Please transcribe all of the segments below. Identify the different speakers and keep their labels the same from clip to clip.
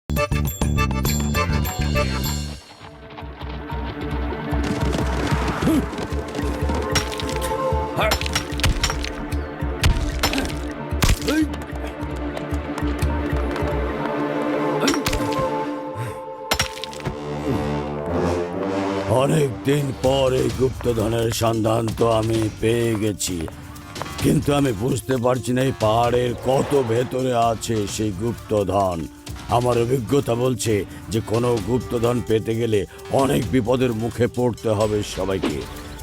Speaker 1: অনেক দিন পর এই গুপ্তধনের সন্ধান তো আমি পেয়ে গেছি, কিন্তু আমি বুঝতে পারছি না এই পাহাড়ের কত ভেতরে আছে সেই গুপ্তধন। আমার অভিজ্ঞতা বলছে যে কোনো গুপ্তধন পেতে গেলে অনেক বিপদের মুখে পড়তে হবে সবাইকে।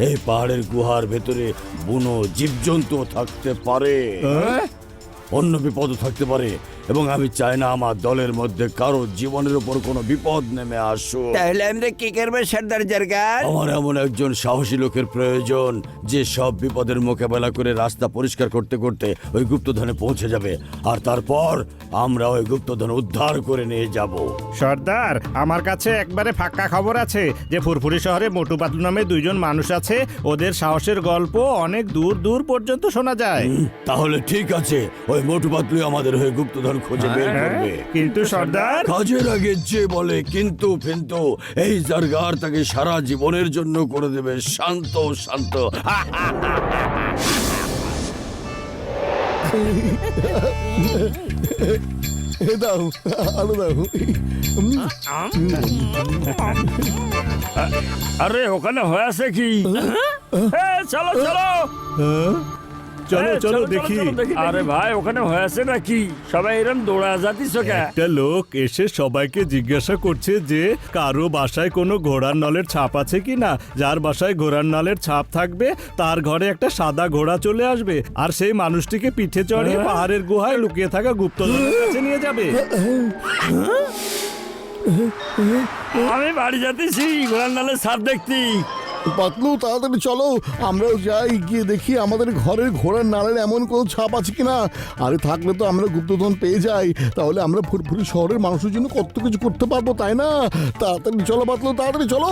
Speaker 1: এই পাহাড়ের গুহার ভেতরে বুনো জীবজন্তু থাকতে পারে, অন্য বিপদও থাকতে পারে, এবং আমি চাই না আমার দলের মধ্যে কারো জীবনের উপর কোনো বিপদ নেমে আসুক।
Speaker 2: তাহলে আমরা কি করবো সর্দার জারগার?
Speaker 1: আমার এমন একজন সাহসী লোকের প্রয়োজন যে সব বিপদের মোকাবেলা করে রাস্তা পরিষ্কার করতে করতে ওই গুপ্তধনে পৌঁছে যাবে, আর তারপর আমরা ওই গুপ্তধন উদ্ধার করে নিয়ে যাব।
Speaker 3: সর্দার, আমার কাছে একবারে ফাঁকা খবর আছে যে ফুরফুরি শহরে মোটু পাতলু নামে দুইজন মানুষ আছে। ওদের সাহসের গল্প অনেক দূর দূর পর্যন্ত শোনা যায়।
Speaker 1: তাহলে ঠিক আছে, ওই মোটু পাতলু আমাদের হয়ে গুপ্তধন খুঁজে বের করবে।
Speaker 3: কিন্তু সর্দার,
Speaker 1: কাজের আগে যে বলে কিন্তু ফিন্তু, এই জারগার তাকে সারা জীবনের জন্য করে দেবে শান্ত শান্ত।
Speaker 4: দাও, আলো দাও।
Speaker 5: আরে ওখানে হয়েছে কি? চলো চলো
Speaker 3: চলো চলো দেখি।
Speaker 5: আরে ভাই, ওখানে হয়েছে নাকি? সবাই এরকম দৌড়া যাতিস কে?
Speaker 3: একটা লোক এসে সবাইকে জিজ্ঞাসা করছে যে কারো বাসায় কোনো ঘোড়ার নলের ছাপ আছে কিনা। যার বাসায় ঘোড়ার নলের ছাপ থাকবে তার ঘরে একটা সাদা ঘোড়া চলে আসবে, আর সেই মানুষটিকে পিঠে চড়িয়ে পাহাড়ের গুহায় লুকিয়ে থাকা গুপ্তধনের কাছে নিয়ে যাবে।
Speaker 5: আমি বাড়ি যাতেছি ঘোড়ার নালে সাপ দেখতি।
Speaker 4: পাতলু, তাড়াতাড়ি চলো, আমরাও যাই, গিয়ে দেখি আমাদের ঘরের ঘোড়ার নালের এমন কোনো ছাপ আছে কিনা। আরে থাকলে তো আমরা গুপ্তধন পেয়ে যাই, তাহলে আমরা ফুরফুরি শহরের মানুষের জন্য কত কিছু করতে পারবো, তাই না? তাড়াতাড়ি চলো পাতলু, তাড়াতাড়ি চলো।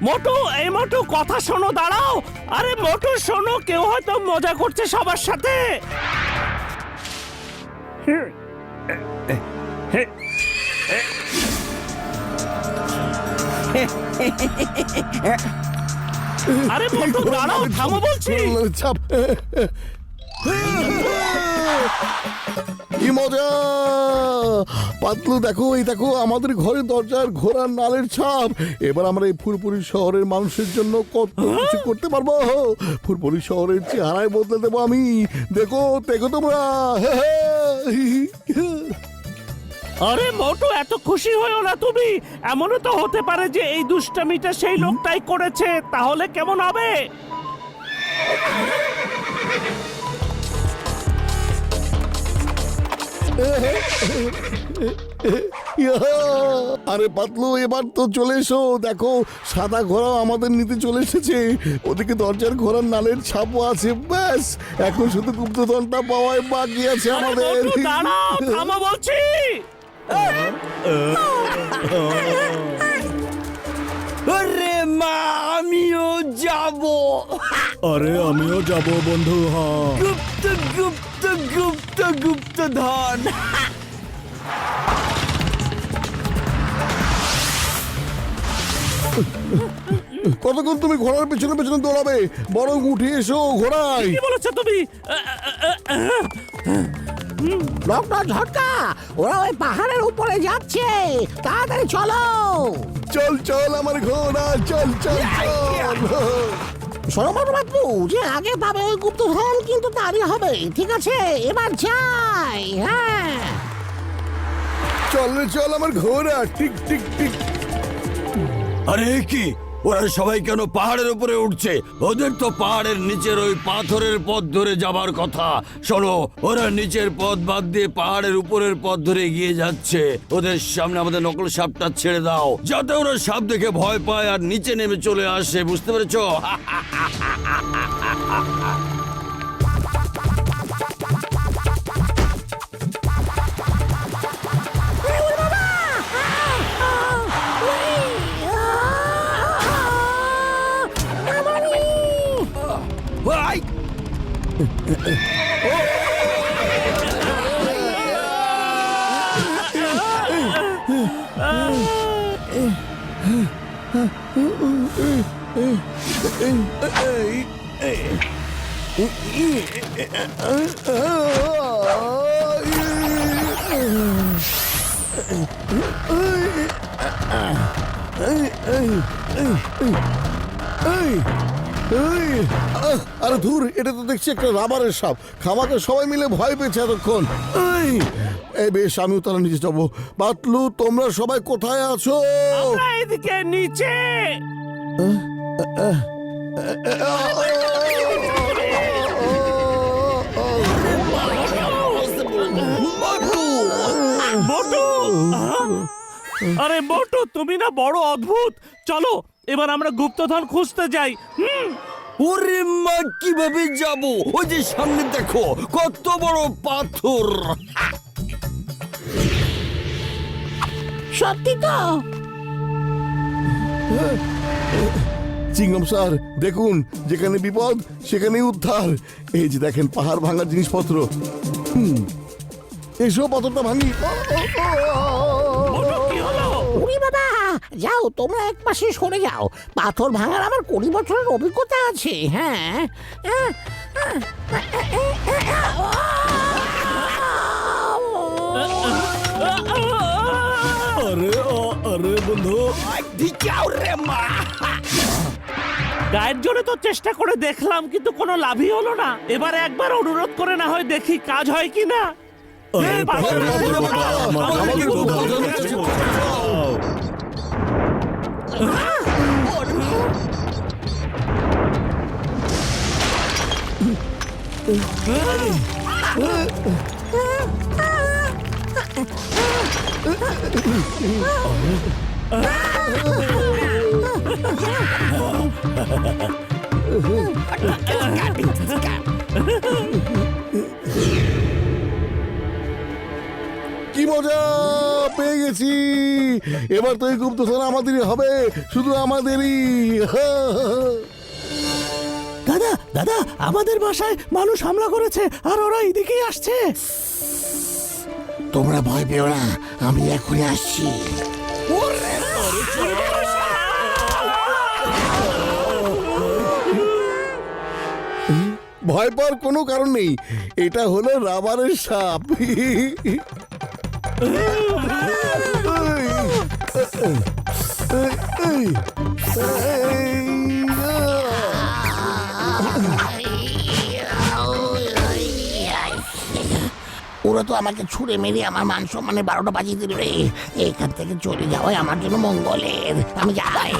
Speaker 6: মোটু, এই মোটু, কথা শোনো, দাঁড়াও। আরে মোটু শোনো, কেউ হয়তো মজা করছে সবার সাথে। আরে মোটু দাঁড়াও, থামো বলছি।
Speaker 4: ছাপ, কি মজা! পাতলু দেখো, এই দেখো আমাদের ঘরের দরজার ঘোড়ার নালের ছাপ। এবার আমরা এই ফুরফুরি শহরের মানুষের জন্য কত কিছু করতে পারবো। ফুরফুরি শহরের চেহারায় বদলে দেবো আমি। দেখো দেখো তোমরা।
Speaker 6: আরে মোটু, এত খুশি হয়েও না তুমি। এমনও তো হতে পারে যে এই দুষ্টামিটা সেই লোকটাই করেছে। তাহলে কেমন হবে?
Speaker 4: আরে পাতলু, এবার তো চলে এসো। দেখো সাদা ঘোড়া আমাদের নিতে চলে এসেছে। ওদিকে দরজার ঘোড়ার নালের ছাপও আছে। ব্যাস, এখন শুধু গুপ্তধনটা পাওয়াই বাকি আছে
Speaker 6: আরে
Speaker 4: আমাদের।
Speaker 6: মোটু দাঁড়াও, থামো বলছি।
Speaker 2: আরে মা, আমিও যাব।
Speaker 3: আরে আমিও যাব বন্ধু। হ্যাঁ,
Speaker 2: গুপ্ত গুপ্ত গুপ্ত গুপ্তধন।
Speaker 4: কতক্ষণ তুমি ঘোড়ার পেছনে পেছনে দৌড়াবে? বরং উঠে এসো ঘোড়ায়।
Speaker 6: কি বলেছো তুমি?
Speaker 7: ডক্টর ঝটকা, ওরা ওই পাহাড়ের উপরে যাচ্ছে, তাড়াতাড়ি চলো।
Speaker 4: চল চল আমার ঘোড়া, চল চল চল।
Speaker 7: সরমরবাবু যে আগে পাবে ওই গুপ্তধন কিন্তু তারই হবে। ঠিক আছে, এবার যাই। হ্যাঁ,
Speaker 4: চল রে চল আমার ঘোড়া, টিক টিক টিক।
Speaker 1: আরে কি, ওরা সবাই কেন পাহাড়ের উপরে উঠছে? ওদের তো পাহাড়ের নিচের ওই পাথরের পথ ধরে যাবার কথা। শোনো, ওরা নিচের পথ বাদ দিয়ে পাহাড়ের উপরের পথ ধরে এগিয়ে যাচ্ছে। ওদের সামনে আমাদের নকল সাপটা ছেড়ে দাও, যাতে ওরা সাপ দেখে ভয় পায় আর নিচে নেমে চলে আসে। বুঝতে পেরেছো?
Speaker 4: আরে ধুর, এটা তো দেখছি একটা রাবারের সাপ। খামাকে সবাই মিলে ভয় পেয়েছে এতক্ষণ। এই বেশ, আমিও তারা নিচে যাবো। পাতলু, তোমরা সবাই কোথায় আছো?
Speaker 6: আমরা এদিকে নিচে। মোটু! আরে মোটু, তুমি না বড় অদ্ভুত। চলো এবার আমরা গুপ্তধন খুঁজতে যাই।
Speaker 2: ওরে মা, কিভাবে যাব? ওই যে সামনে দেখো, কত বড় পাথর।
Speaker 7: সত্যি তো?
Speaker 4: চিংগাম স্যার, দেখুন, যেখানে বিপদ সেখানেই উদ্ধার। এই যে দেখেন পাহাড় ভাঙার জিনিসপত্র। এসব পাথরটা ভাঙি।
Speaker 6: মোটু, কি হলো?
Speaker 7: উরি বাবা, যাও তোমরা এক পাশে সরে যাও। পাথর ভাঙার আমার 20 বছরের অভিজ্ঞতা আছে। হ্যাঁ,
Speaker 3: আরে বন্ধু,
Speaker 6: গায়ের জোরে তো চেষ্টা করে দেখলাম, কিন্তু কোনো লাভই হলো না। এবার একবার অনুরোধ করে না হয় দেখি কাজ হয় কিনা।
Speaker 4: আমাদের গুপ্তধন কি মজা পেয়ে গেছি। এবার তো এই গুপ্তধন আমাদেরই হবে, শুধু আমাদেরই।
Speaker 6: দাদা দাদা, আমাদের বাসায় মানুষ হামলা করেছে আর ওরা এদিকেই আসছে।
Speaker 7: তোমরা ভয় পেও না, আমি এখনই আসছি।
Speaker 4: ভয় পাওয়ার কোনো কারণ নেই, এটা হলো রাবারের সাপ।
Speaker 7: ওরা তো আমাকে ছুঁড়ে মেরে আমার মান সম্মানে 12টা বাজিয়ে দিল রে। এখান থেকে চলে যাওয়াই আমার জন্য মঙ্গলের। আমি যাই।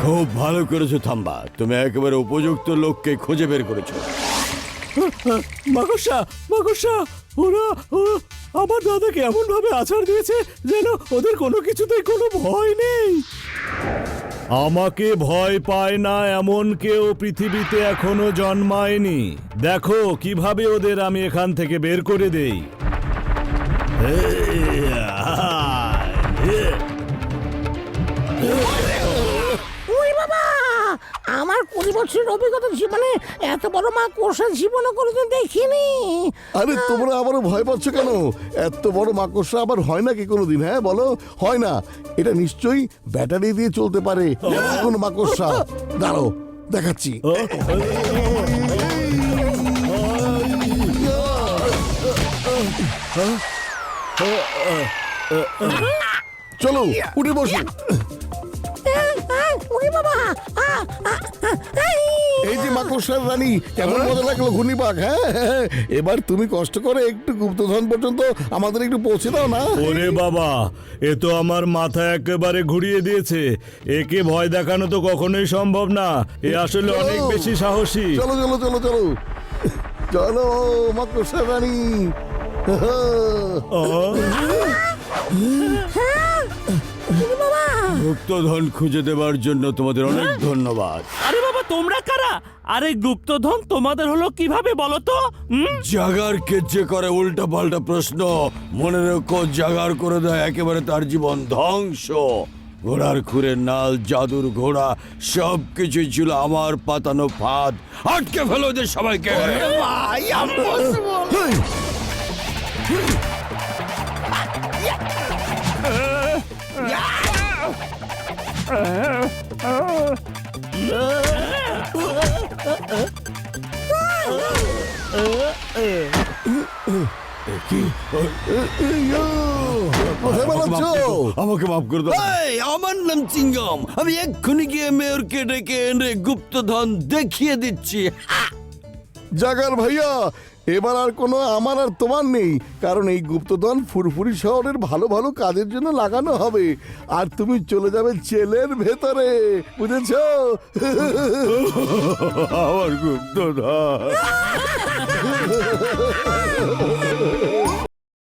Speaker 1: খুব ভালো করেছো থাম্বা, তুমি একেবারে উপযুক্ত লোককে খুঁজে বের করেছো।
Speaker 3: মাকড়সা মাকড়সা, ওরা আমার দাদাকে এমন ভাবে আছাড় দিয়েছে যেন ওদের কোনো কিছুতেই কোনো ভয় নেই। আমাকে ভয় পায় না এমন কেউ পৃথিবীতে এখনো জন্মায়নি। দেখো কিভাবে ওদের আমি এখান থেকে বের করে দেই।
Speaker 7: ওই বাবা, আমার 20 বছরের অভিজ্ঞতা জীবনে এত বড় মা কোষা জীবনও কোনোদিন দেখিনি।
Speaker 4: আরে তোমরা আবারও ভয় পাচ্ছ কেন? এত বড় মাকড়সা আবার হয় নাকি কোনোদিন? হ্যাঁ বলো, হয় না। এটা নিশ্চয়ই ব্যাটারি দিয়ে চলতে পারে এমন কোন মাকড়সা। দাঁড়াও, দেখাচ্ছি। চলো উঠে বসো।
Speaker 7: ওরে বাবা,
Speaker 4: এই যে মাকড়সার রানী, কেমন মজা লাগলো ঘূর্ণিপাক। হ্যাঁ, এবার তুমি কষ্ট করে একটু গুপ্তধন পর্যন্ত আমাদের একটু পৌঁছে দাও না।
Speaker 3: ওরে বাবা, এ তো আমার মাথা একেবারে ঘুরিয়ে দিয়েছে। একে ভয় দেখানো তো কখনোই সম্ভব না। এ আসলে অনেক বেশি সাহসী।
Speaker 4: চলো চলো চলো চলো চলো মাকড়সার রানী।
Speaker 1: গুপ্তধন খুঁজে দেওয়ার জন্য তোমাদের অনেক ধন্যবাদ।
Speaker 6: আরে বাবা, তোমরা কারা? আরে গুপ্তধন তোমাদের হলো কিভাবে বলো তো?
Speaker 1: জাগারকে যে করে উল্টা পাল্টা প্রশ্ন, মনে রেখো জাগার করে দেয় একেবারে তার জীবন ধ্বংস। ঘোড়ার খুরের নাল, জাদুর ঘোড়া, সব কিছুই ছিল আমার পাতানো ফাঁদ। আটকে ফেলো ওদের সবাইকে।
Speaker 4: কোথায় বেড়াচ্ছ?
Speaker 1: আমাকে মাফ করে দাও।
Speaker 2: এই, আমার নাম চিঙ্গম। আমি এক্ষুনি গিয়ে মেয়রকে ডেকে এনে গুপ্তধন দেখিয়ে দিচ্ছি।
Speaker 4: জাগার ভাইয়া, এবার আর কোনো আমার আর তোমার নেই, কারণ এই গুপ্তধন ফুরফুরি শহরের ভালো ভালো কাজের জন্য লাগানো হবে, আর তুমি চলে যাবে জেলের ভেতরে, বুঝেছো?
Speaker 1: আমার গুপ্তধন